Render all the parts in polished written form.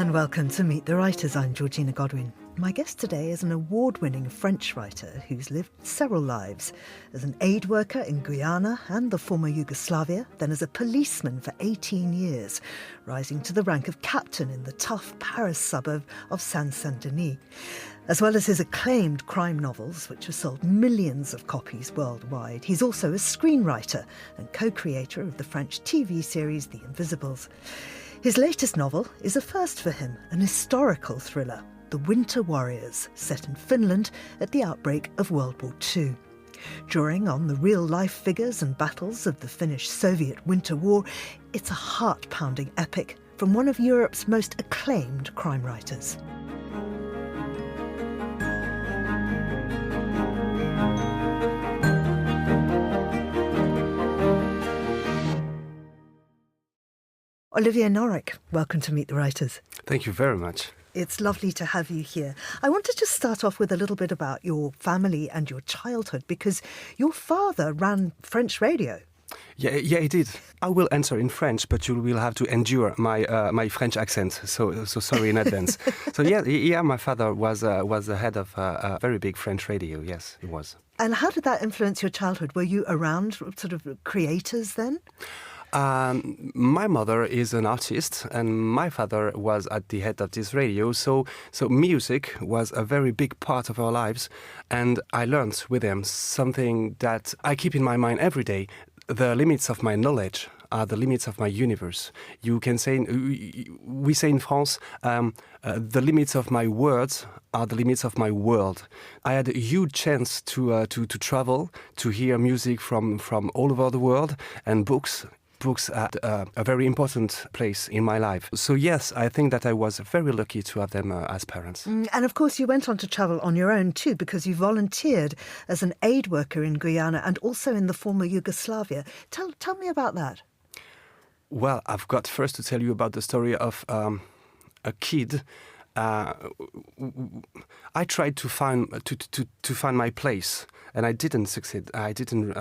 And welcome to Meet the Writers. I'm Georgina Godwin. My guest today is an award-winning French writer who's lived several lives. As an aid worker in Guyana and the former Yugoslavia, then as a policeman for 18 years, rising to the rank of captain in the tough Paris suburb of Saint-Denis. As well as his acclaimed crime novels, which have sold millions of copies worldwide, he's also a screenwriter and co-creator of the French TV series The Invisibles. His latest novel is a first for him, an historical thriller, The Winter Warriors, set in Finland at the outbreak of World War II. Drawing on the real-life figures and battles of the Finnish-Soviet Winter War, it's a heart-pounding epic from one of Europe's most acclaimed crime writers. Olivier Norek, welcome to Meet the Writers. Thank you very much. It's lovely to have you here. I want to just start off with a little bit about your family and your childhood, because your father ran French radio. Yeah, he did. I will answer in French, but you will have to endure my French accent. So sorry in advance. So my father was the head of a very big French radio. Yes, he was. And how did that influence your childhood? Were you around sort of creators then? My mother is an artist and my father was at the head of this radio. So music was a very big part of our lives. And I learned with him something that I keep in my mind every day. The limits of my knowledge are the limits of my universe. You can say, we say in France, the limits of my words are the limits of my world. I had a huge chance to travel, to hear music from all over the world, and books had a very important place in my life. So yes, I think that I was very lucky to have them as parents. And of course you went on to travel on your own too, because you volunteered as an aid worker in Guyana and also in the former Yugoslavia. Tell me about that. Well, I've got first to tell you about the story of a kid. I tried to find my place, and I didn't succeed. I didn't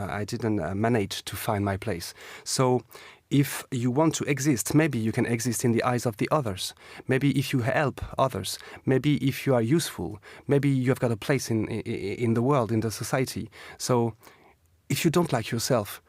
manage to find my place. So, if you want to exist, maybe you can exist in the eyes of the others. Maybe if you help others. Maybe if you are useful. Maybe you have got a place in the world, in the society. So, if you don't like yourself,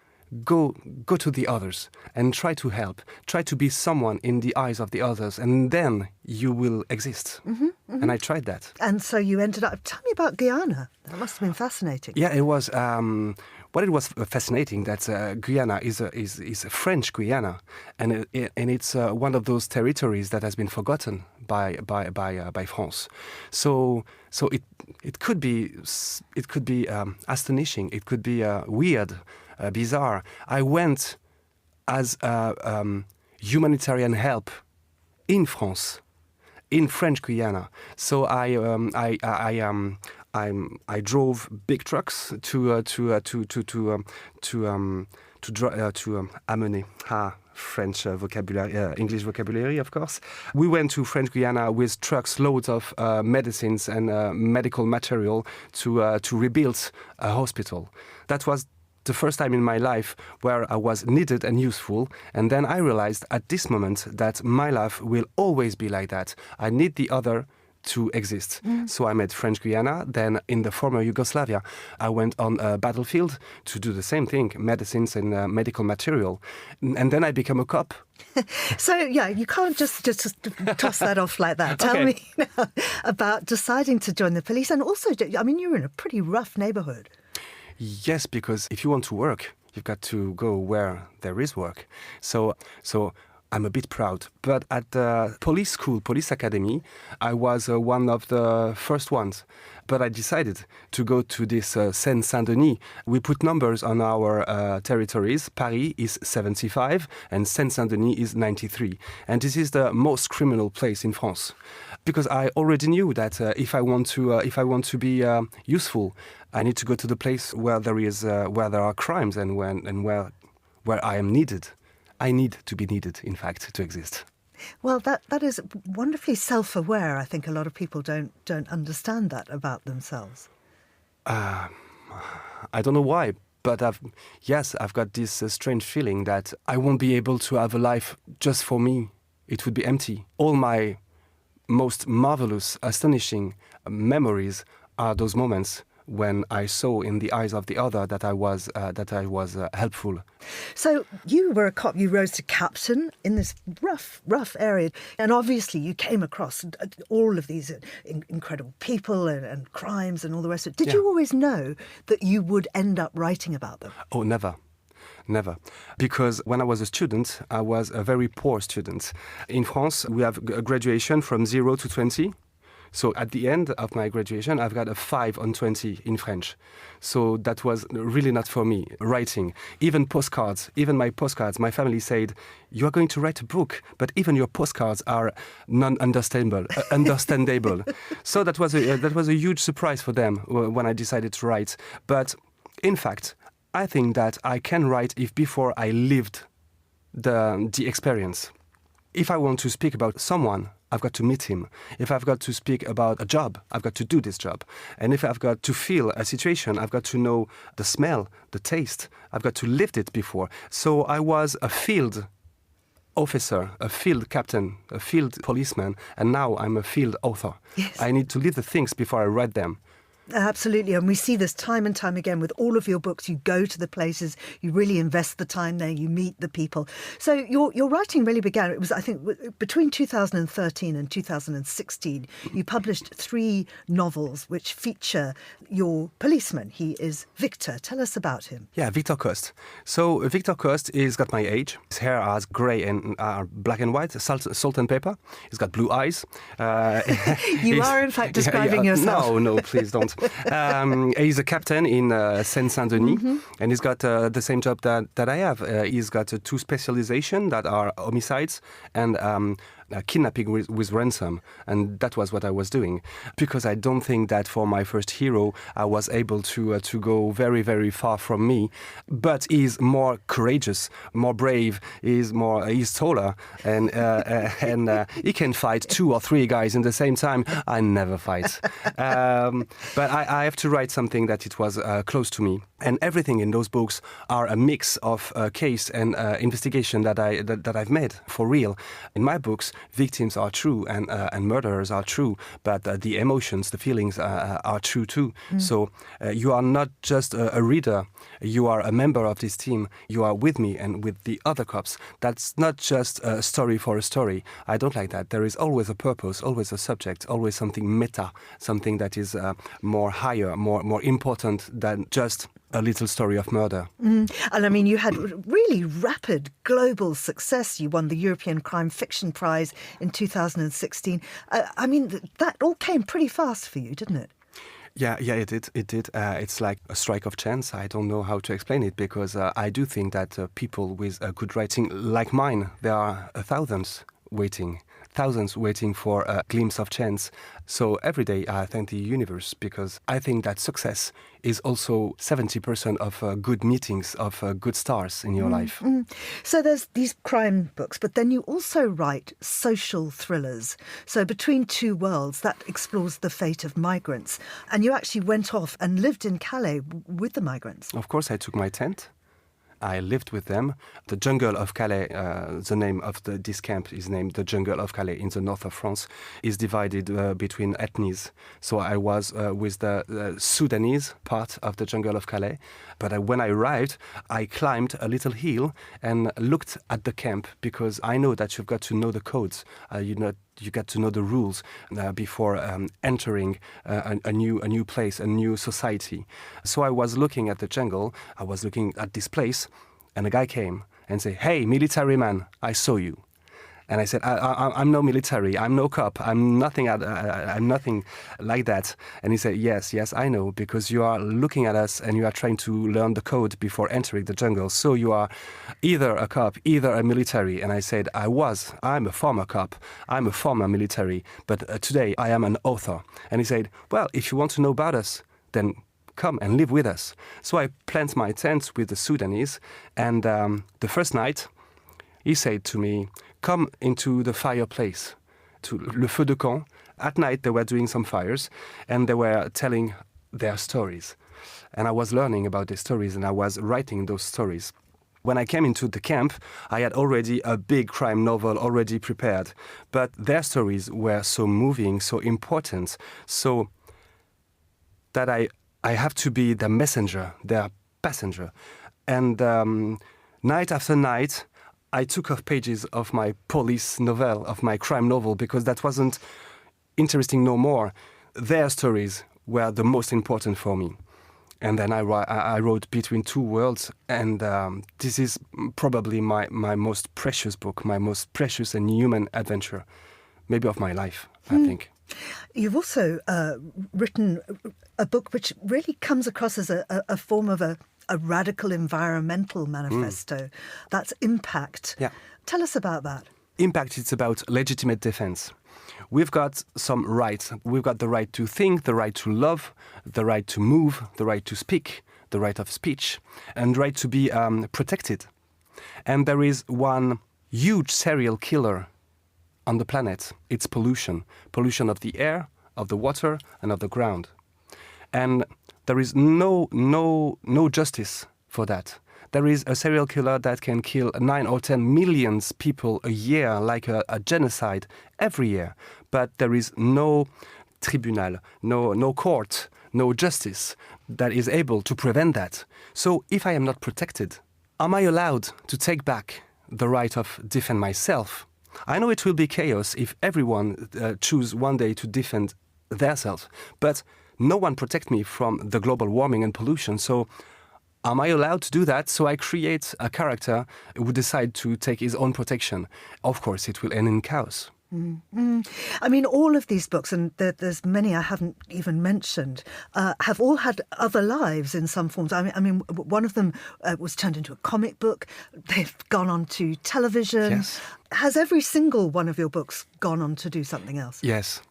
go to the others and try to help. Try to be someone in the eyes of the others, and then you will exist. And I tried that. And so you ended up... Tell me about Guyana. That must have been fascinating. Yeah, it was... it was fascinating that Guyana is a French Guyana, and it's one of those territories that has been forgotten by France. So it could be astonishing. It could be weird. Bizarre. I went as humanitarian help in France, in French Guyana. So I drove big trucks to amener. French vocabulary, English vocabulary, of course. We went to French Guyana with trucks loads of medicines and medical material to rebuild a hospital. That was the first time in my life where I was needed and useful, and then I realized at this moment that my life will always be like that. I need the other to exist. So I made French Guyana. Then in the former Yugoslavia, I went on a battlefield to do the same thing, medicines and medical material. And then I became a cop. So, yeah, you can't just toss that off like that. Tell me now about deciding to join the police. And also, I mean, you're in a pretty rough neighborhood. Yes, because if you want to work, you've got to go where there is work. So I'm a bit proud. But at the police school, police academy, I was one of the first ones. But I decided to go to this Saint-Denis. We put numbers on our territories. Paris is 75 and Saint-Denis is 93. And this is the most criminal place in France. Because I already knew that if I want to be useful, I need to go to the place where there are crimes and where I am needed. I need to be needed, in fact, to exist. Well, that is wonderfully self-aware. I think a lot of people don't understand that about themselves. I don't know why, but I've got this strange feeling that I won't be able to have a life just for me. It would be empty. All my most marvelous, astonishing memories are those moments when I saw in the eyes of the other that I was helpful. So you were a cop, you rose to captain in this rough area, and obviously you came across all of these incredible people and crimes and all the rest of it. Did you always know that you would end up writing about them? Oh, never. Never. Because when I was a student, I was a very poor student. In France, we have a graduation from 0 to 20. So at the end of my graduation, I've got a 5 on 20 in French. So that was really not for me, writing. Even postcards, my family said, you are going to write a book, but even your postcards are non-understandable. So that was a huge surprise for them when I decided to write. But in fact, I think that I can write if before I lived the experience. If I want to speak about someone, I've got to meet him. If I've got to speak about a job, I've got to do this job. And if I've got to feel a situation, I've got to know the smell, the taste. I've got to live it before. So I was a field officer, a field captain, a field policeman, and now I'm a field author. Yes. I need to live the things before I write them. Absolutely, and we see this time and time again with all of your books. You go to the places, you really invest the time there, you meet the people. So your writing really began, it was, I think, between 2013 and 2016, you published 3 novels which feature your policeman. He is Victor. Tell us about him. Yeah, Victor Coste. So Victor Coste is got my age. His hair is grey and black and white, salt and pepper. He's got blue eyes. You are, in fact, describing yourself. No, please don't. He's a captain in Seine-Saint-Denis, and he's got the same job that I have. He's got 2 specializations that are homicides and kidnapping with ransom, and that was what I was doing. Because I don't think that for my first hero I was able to go very, very far from me. But he's more courageous, more brave. He's taller, and he can fight 2 or 3 guys in the same time. I never fight, but I have to write something that it was close to me. And everything in those books are a mix of case and investigation that I've made for real. In my books, victims are true and murderers are true, but the emotions, the feelings are true too. So you are not just a reader, you are a member of this team. You are with me and with the other cops. That's not just a story for a story. I don't like that. There is always a purpose, always a subject, always something meta, something that is more higher, more important than just a little story of murder. And I mean, you had really rapid global success. You won the European Crime Fiction Prize in 2016. I mean, that all came pretty fast for you, didn't it? Yeah, it did. It's like a strike of chance. I don't know how to explain it, because I do think that people with good writing like mine, there are thousands waiting for a glimpse of chance. So every day I thank the universe, because I think that success is also 70% of good meetings, of good stars in your life. So there's these crime books, but then you also write social thrillers. So Between Two Worlds, that explores the fate of migrants. And you actually went off and lived in Calais with the migrants. Of course, I took my tent. I lived with them. The jungle of Calais, the name of this camp is named the Jungle of Calais in the north of France, is divided between ethnies. So I was with the Sudanese part of the Jungle of Calais. But when I arrived, I climbed a little hill and looked at the camp, because I know that you've got to know the codes. You got to know the rules before entering a new place, a new society. So I was looking at the jungle, I was looking at this place, and a guy came and said, "Hey, military man, I saw you." And I said, I'm no military, I'm no cop, I'm nothing like that. And he said, yes, I know, because you are looking at us and you are trying to learn the code before entering the jungle. So you are either a cop, either a military. And I said, I'm a former cop, I'm a former military, but today I am an author. And he said, well, if you want to know about us, then come and live with us. So I planted my tent with the Sudanese, and the first night he said to me, come into the fireplace, to le feu de camp. At night they were doing some fires and they were telling their stories. And I was learning about their stories and I was writing those stories. When I came into the camp, I had already a big crime novel already prepared. But their stories were so moving, so important, so that I have to be the messenger, their passenger. And night after night, I took off pages of my police novel, of my crime novel, because that wasn't interesting no more. Their stories were the most important for me. And then I wrote Between Two Worlds, and this is probably my most precious book, my most precious and human adventure, maybe of my life, I think. You've also written a book which really comes across as a form of a radical environmental manifesto. That's Impact. Yeah. Tell us about that. Impact is about legitimate defense. We've got some rights. We've got the right to think, the right to love, the right to move, the right to speak, the right of speech, and the right to be protected. And there is one huge serial killer on the planet. It's pollution. Pollution of the air, of the water, and of the ground. And there is no justice for that. There is a serial killer that can kill 9 or 10 million people a year, like a genocide every year. But there is no tribunal, no court, no justice that is able to prevent that. So if I am not protected, am I allowed to take back the right of defend myself? I know it will be chaos if everyone choose one day to defend themselves, but no one protects me from the global warming and pollution. So am I allowed to do that? So I create a character who decide to take his own protection. Of course, it will end in chaos. Mm-hmm. I mean, all of these books, and there's many I haven't even mentioned, have all had other lives in some forms. I mean, one of them was turned into a comic book. They've gone on to television. Yes. Has every single one of your books gone on to do something else? Yes.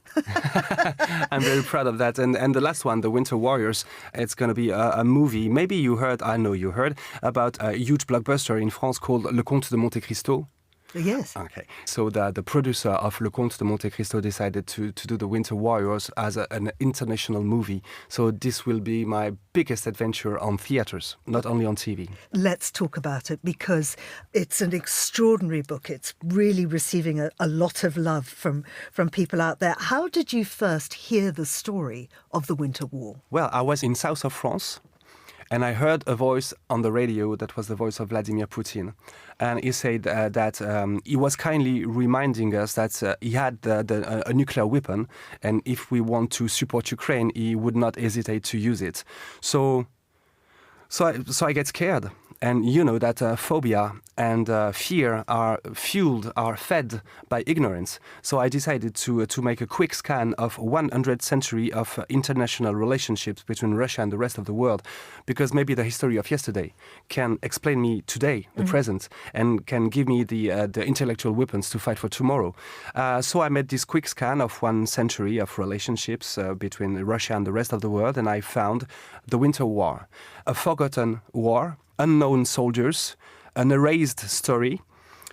I'm very proud of that. And the last one, The Winter Warriors, it's going to be a movie. Maybe you heard, I know you heard, about a huge blockbuster in France called Le Comte de Monte Cristo. Yes. Okay. So the producer of Le Comte de Monte Cristo decided to do The Winter Warriors as an international movie. So this will be my biggest adventure on theatres, not only on TV. Let's talk about it, because it's an extraordinary book. It's really receiving a lot of love from people out there. How did you first hear the story of the Winter War? Well, I was in south of France. And I heard a voice on the radio that was the voice of Vladimir Putin. And he said that he was kindly reminding us that he had a nuclear weapon. And if we want to support Ukraine, he would not hesitate to use it. So I get scared. And you know that phobia and fear are fed by ignorance. So I decided to make a quick scan of 100th century of international relationships between Russia and the rest of the world, because maybe the history of yesterday can explain me today, the present, and can give me the intellectual weapons to fight for tomorrow. So I made this quick scan of 1 century of relationships between Russia and the rest of the world, and I found the Winter War, a forgotten war, unknown soldiers, an erased story,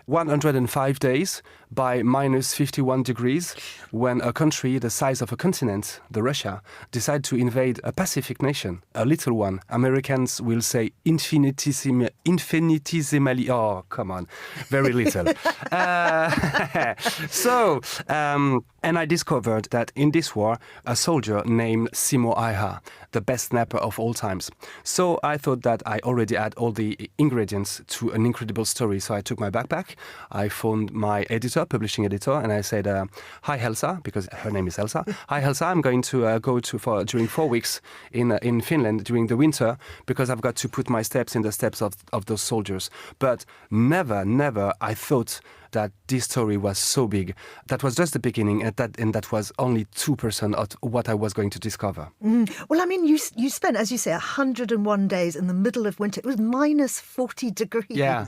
105 days by minus 51 degrees, when a country the size of a continent, the Russia, decided to invade a Pacific nation, a little one. Americans will say infinitesimally, oh, come on, very little. And I discovered that in this war, a soldier named Simo Aiha, the best snapper of all times. So I thought that I already had all the ingredients to an incredible story. So I took my backpack, I phoned my editor, publishing editor, and I said, hi Elsa, because her name is Elsa. Hi Elsa, I'm going to go during 4 weeks in Finland during the winter, because I've got to put my steps in the steps of those soldiers. But never I thought that this story was so big. That was just the beginning, and that was only 2% of what I was going to discover. Well, I mean, you spent, as you say, 101 days in the middle of winter. It was minus 40 degrees. Yeah.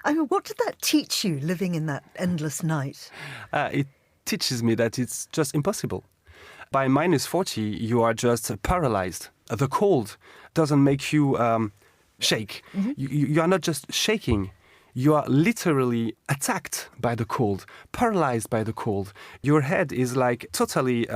I mean, what did that teach you, living in that endless night? It teaches me that it's just impossible. By minus 40, you are just paralyzed. The cold doesn't make you shake. Mm-hmm. You are not just shaking. You are literally attacked by the cold, paralyzed by the cold. Your head is like totally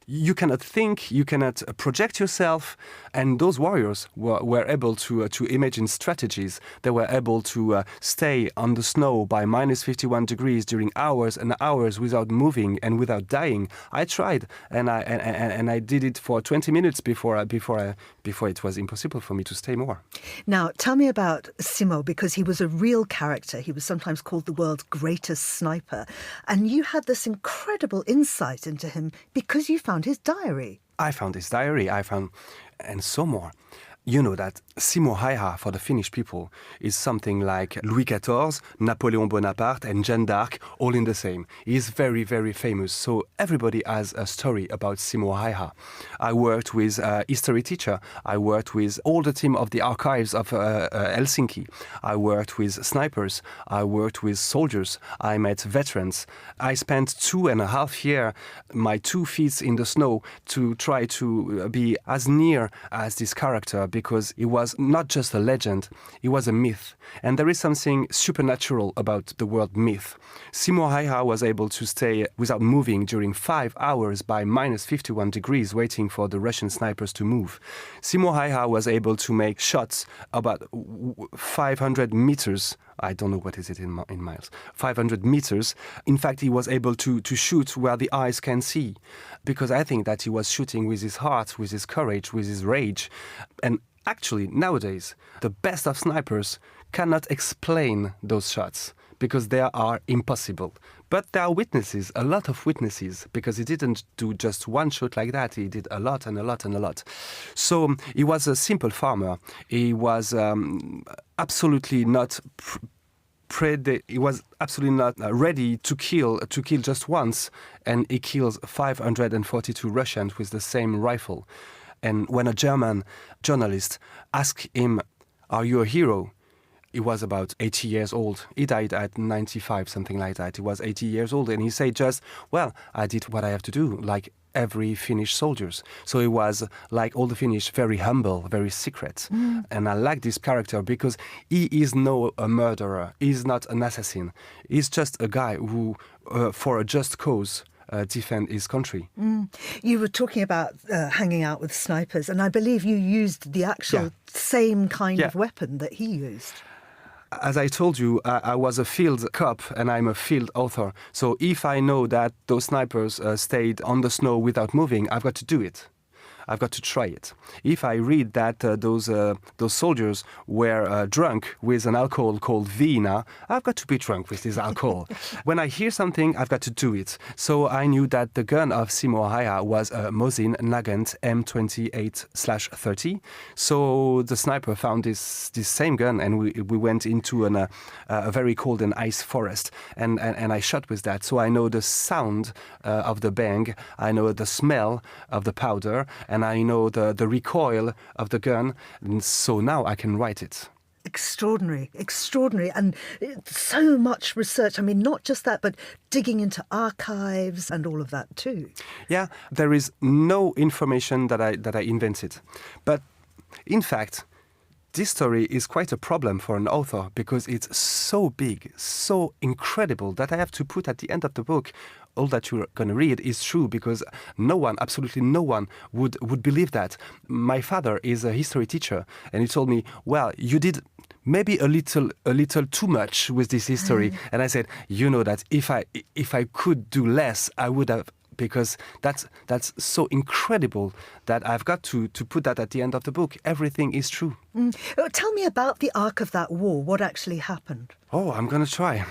You cannot think, you cannot project yourself, and those warriors were able to imagine strategies. They were able to stay on the snow by minus 51 degrees during hours and hours without moving and without dying. I tried, and I did it for 20 minutes before it was impossible for me to stay more. Now, tell me about Simo, because he was a real character. He was sometimes called the world's greatest sniper. And you had this incredible insight into him because you found his diary. I found his diary, and so more. You know that Simo Häyhä for the Finnish people is something like Louis XIV, Napoleon Bonaparte and Jeanne d'Arc all in the same. He is very, very famous. So everybody has a story about Simo Häyhä. I worked with a history teacher. I worked with all the team of the archives of Helsinki. I worked with snipers. I worked with soldiers. I met veterans. I spent 2.5 years, my 2 feet in the snow, to try to be as near as this character, because he was not just a legend, he was a myth. And there is something supernatural about the word myth. Simo Häyhä was able to stay without moving during 5 hours by minus 51 degrees, waiting for the Russian snipers to move. Simo Häyhä was able to make shots about 500 meters. I don't know what is it in miles. 500 meters. In fact, he was able to shoot where the eyes can see, because I think that he was shooting with his heart, with his courage, with his rage. And actually, nowadays, the best of snipers cannot explain those shots because they are impossible. But there are witnesses, a lot of witnesses, because he didn't do just one shot like that. He did a lot and a lot and a lot. So he was a simple farmer. He was absolutely not he was absolutely not ready to kill just once, and he kills 542 Russians with the same rifle. And when a German journalist asked him, "Are you a hero?" He was about 80 years old. He died at 95, something like that. He was 80 years old, and he said just, "Well, I did what I have to do, like every Finnish soldiers." So he was, like all the Finnish, very humble, very secret. And I like this character because he is no a murderer. He's not an assassin. He's just a guy who, for a just cause, defend his country. You were talking about hanging out with snipers, and I believe you used the actual same kind of weapon that he used. As I told you, I was a field cop and I'm a field author. So if I know that those snipers stayed on the snow without moving, I've got to do it. I've got to try it. If I read that those soldiers were drunk with an alcohol called Viina, I've got to be drunk with this alcohol. When I hear something, I've got to do it. So I knew that the gun of Simo Häyhä was a Mosin Nagant M28/30. So the sniper found this same gun, and we went into a very cold and ice forest, and I shot with that. So I know the sound of the bang, I know the smell of the powder, and I know the recoil of the gun, and so now I can write it. Extraordinary, extraordinary. And so much research. I mean, not just that, but digging into archives and all of that too. Yeah, there is no information that I invented. But in fact, this story is quite a problem for an author because it's so big, so incredible, that I have to put at the end of the book, all that you're going to read is true, because no one, absolutely no one, would believe that. My father is a history teacher, and he told me, "Well, you did maybe a little too much with this history." And I said, "You know that if I could do less, I would have." Because that's so incredible that I've got to put that at the end of the book. Everything is true. Tell me about the arc of that war. What actually happened? Oh, I'm going to try.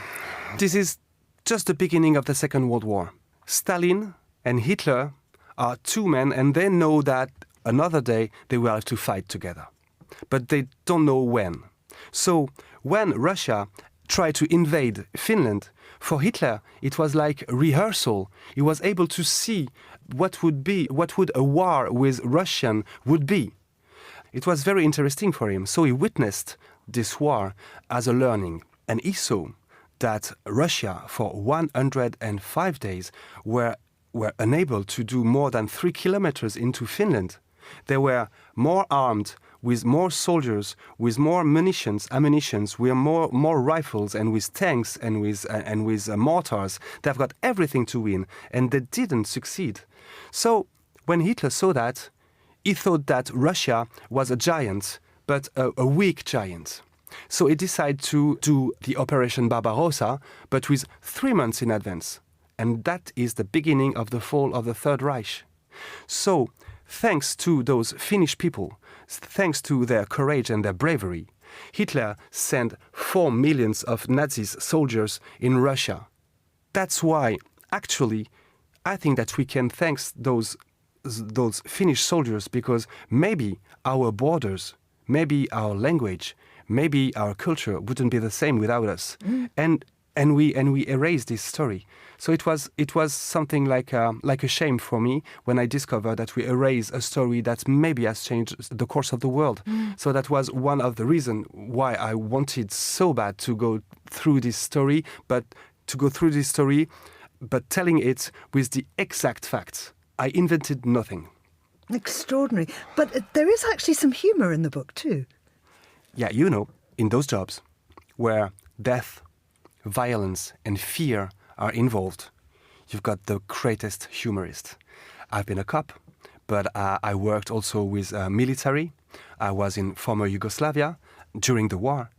This is just the beginning of the Second World War. Stalin and Hitler are two men, and they know that another day they will have to fight together. But they don't know when. So when Russia tried to invade Finland, for Hitler, it was like a rehearsal. He was able to see what would a war with Russian would be. It was very interesting for him. So he witnessed this war as a learning. And he saw that Russia, for 105 days, were unable to do more than 3 kilometers into Finland. They were more armed, with more soldiers, with more ammunitions, with more rifles, and with tanks, and with mortars. They've got everything to win, and they didn't succeed. So when Hitler saw that, he thought that Russia was a giant, but a weak giant. So he decided to do the Operation Barbarossa, but with 3 months in advance. And that is the beginning of the fall of the Third Reich. So, thanks to those Finnish people, thanks to their courage and their bravery, Hitler sent 4 million of Nazi soldiers in Russia. That's why, actually, I think that we can thank those Finnish soldiers, because maybe our borders, maybe our language, maybe our culture wouldn't be the same without us. And we erased this story. So it was something like a shame for me when I discovered that we erased a story that maybe has changed the course of the world. So that was one of the reasons why I wanted so bad to go through this story, but telling it with the exact facts. I invented nothing. Extraordinary. But there is actually some humour in the book too. Yeah, in those jobs where death, violence and fear are involved, you've got the greatest humorist. I've been a cop, but I worked also with military. I was in former Yugoslavia during the war.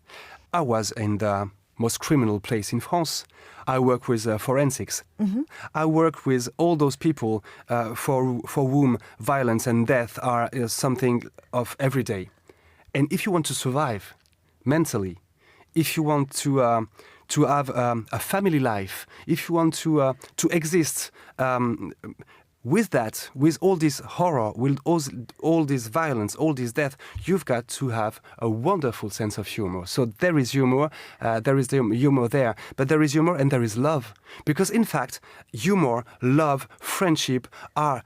I was in the most criminal place in France. I work with forensics. I work with all those people for whom violence and death are something of every day. And if you want to survive mentally, if you want to have a family life, if you want to exist with that, with all this horror, with all this violence, all this death, you've got to have a wonderful sense of humor. So there is humor, there is the humor there, but there is humor and there is love. Because in fact, humor, love, friendship are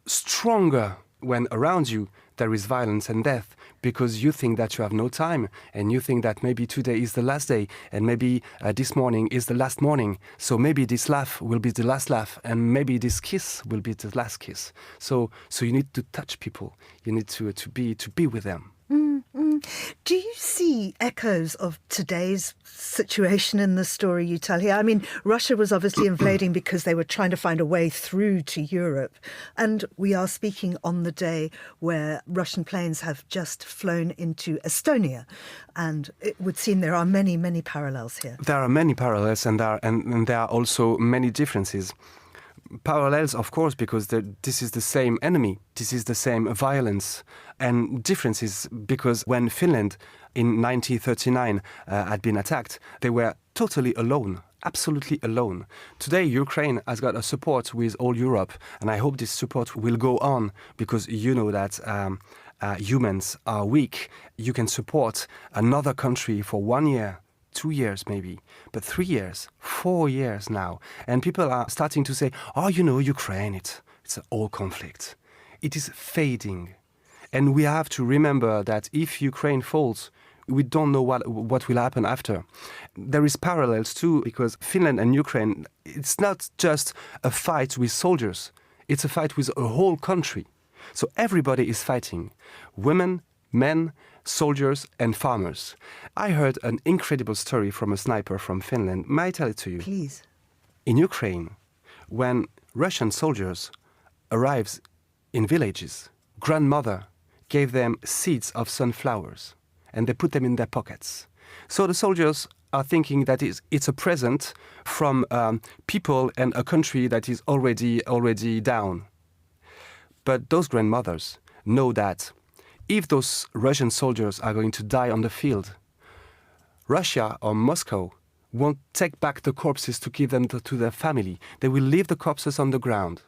stronger when around you there is violence and death, because you think that you have no time, and you think that maybe today is the last day, and maybe this morning is the last morning. So maybe this laugh will be the last laugh, and maybe this kiss will be the last kiss. So you need to touch people. You need to be with them. Do you see echoes of today's situation in the story you tell here? I mean, Russia was obviously invading because they were trying to find a way through to Europe. And we are speaking on the day where Russian planes have just flown into Estonia. And it would seem there are many, many parallels here. There are many parallels, and there are also many differences. Parallels, of course, because this is the same enemy, this is the same violence, and differences because when Finland in 1939 had been attacked, they were totally alone, absolutely alone. Today, Ukraine has got a support with all Europe, and I hope this support will go on, because you know that humans are weak. You can support another country for 1 year, 2 years maybe, but 3 years, 4 years now. And people are starting to say, Ukraine, it's an old conflict. It is fading. And we have to remember that if Ukraine falls, we don't know what will happen after. There is parallels too, because Finland and Ukraine, it's not just a fight with soldiers. It's a fight with a whole country. So everybody is fighting. Women, men, soldiers and farmers. I heard an incredible story from a sniper from Finland. May I tell it to you? Please. In Ukraine, when Russian soldiers arrived in villages, grandmother gave them seeds of sunflowers and they put them in their pockets. So the soldiers are thinking that it's a present from people and a country that is already down. But those grandmothers know that if those Russian soldiers are going to die on the field, Russia or Moscow won't take back the corpses to give them to their family. They will leave the corpses on the ground,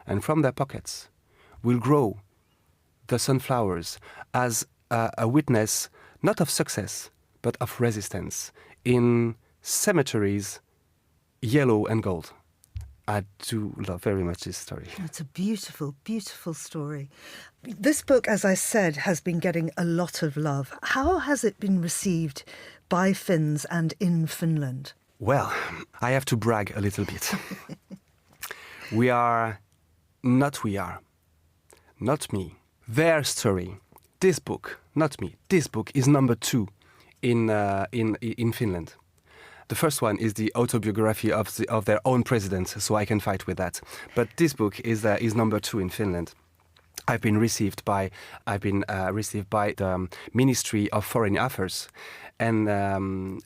and from their pockets will grow the sunflowers as a witness, not of success, but of resistance in cemeteries, yellow and gold. I do love very much this story. It's a beautiful, beautiful story. This book, as I said, has been getting a lot of love. How has it been received by Finns and in Finland? Well, I have to brag a little bit. Not me. Their story, this book, not me. This book is number 2 in Finland. The first one is the autobiography of their own president, so I can fight with that. But this book is number 2 in Finland. I've been received by the Ministry of Foreign Affairs, and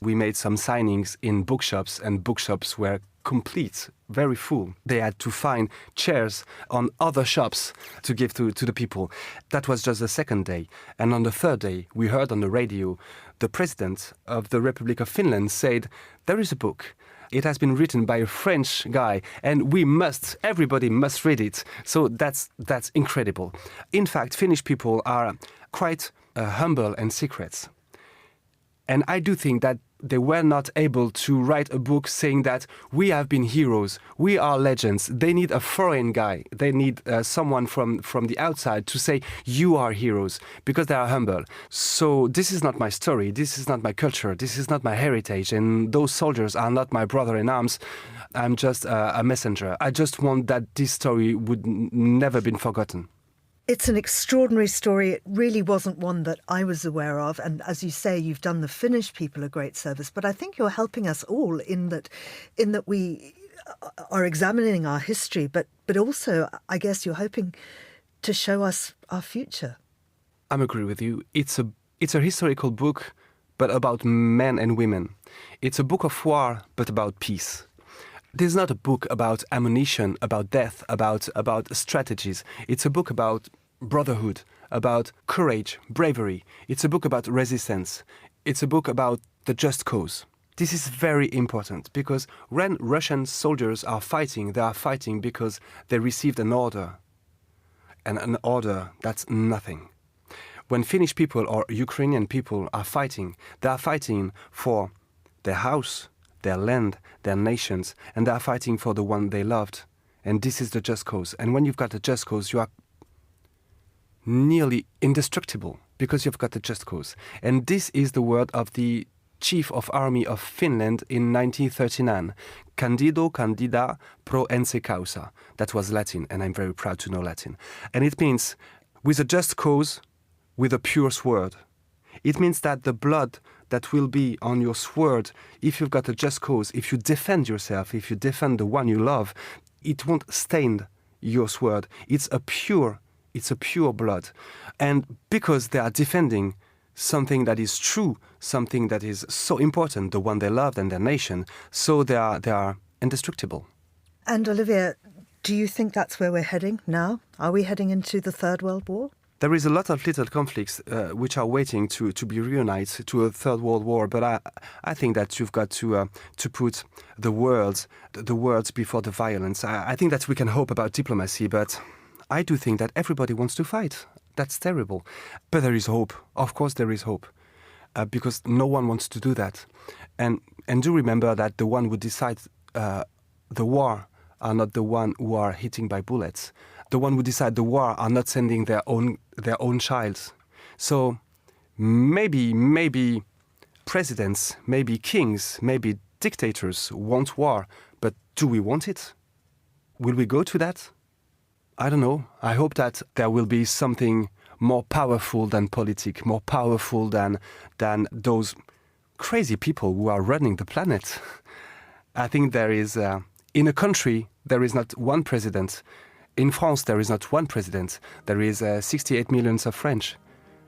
we made some signings in bookshops, and bookshops were complete, very full. They had to find chairs on other shops to give to the people. That was just the second day. And on the third day, we heard on the radio the president of the Republic of Finland said, there is a book. It has been written by a French guy, and everybody must read it. So that's incredible. In fact, Finnish people are quite humble and secret. And I do think that they were not able to write a book saying that we have been heroes, we are legends. They need a foreign guy. They need someone from the outside to say, you are heroes, because they are humble. So this is not my story, this is not my culture, this is not my heritage, and those soldiers are not my brother-in-arms. I'm just a messenger. I just want that this story would never been forgotten. It's an extraordinary story. It really wasn't one that I was aware of. And as you say, you've done the Finnish people a great service. But I think you're helping us all in that we are examining our history. But also, I guess you're hoping to show us our future. I agree with you. It's a historical book, but about men and women. It's a book of war, but about peace. This is not a book about ammunition, about death, about strategies. It's a book about brotherhood, about courage, bravery. It's a book about resistance. It's a book about the just cause. This is very important because when Russian soldiers are fighting, they are fighting because they received an order. And an order, that's nothing. When Finnish people or Ukrainian people are fighting, they are fighting for their house, their land, their nations, and they are fighting for the one they loved. And this is the just cause. And when you've got a just cause, you are nearly indestructible because you've got a just cause. And this is the word of the Chief of Army of Finland in 1939. Candido candida pro ence causa. That was Latin, and I'm very proud to know Latin. And it means with a just cause, with a pure sword. It means that the blood that will be on your sword, if you've got a just cause, if you defend yourself, if you defend the one you love, it won't stain your sword. It's a pure blood. And because they are defending something that is true, something that is so important, the one they loved and their nation, so they are indestructible. And Olivier, do you think that's where we're heading now? Are we heading into the Third World War? There is a lot of little conflicts which are waiting to be reunited to a Third World War, but I think that you've got to put the words before the violence. I think that we can hope about diplomacy, but I do think that everybody wants to fight. That's terrible. But there is hope. Of course there is hope, because no one wants to do that. And do remember that the one who decide the war are not the one who are hitting by bullets. The one who decide the war are not sending their own child. So maybe presidents, maybe kings, maybe dictators want war, but do we want it? Will we go to that? I don't know. I hope that there will be something more powerful than politics, more powerful than those crazy people who are running the planet. I think there is, in a country, there is not one president. In France, there is not one president. There is 68 million of French,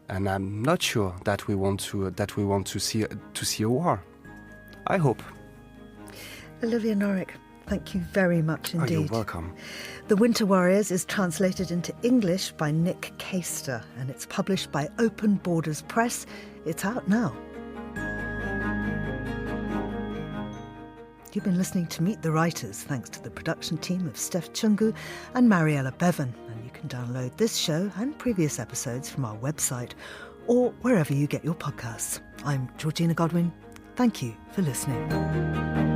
and I'm not sure that we want to see a war. I hope. Olivier Norek, thank you very much indeed. Oh, you're welcome. The Winter Warriors is translated into English by Nick Caister, and it's published by Open Borders Press. It's out now. You've been listening to Meet the Writers, thanks to the production team of Steph Chungu and Mariella Bevan. And you can download this show and previous episodes from our website or wherever you get your podcasts. I'm Georgina Godwin. Thank you for listening.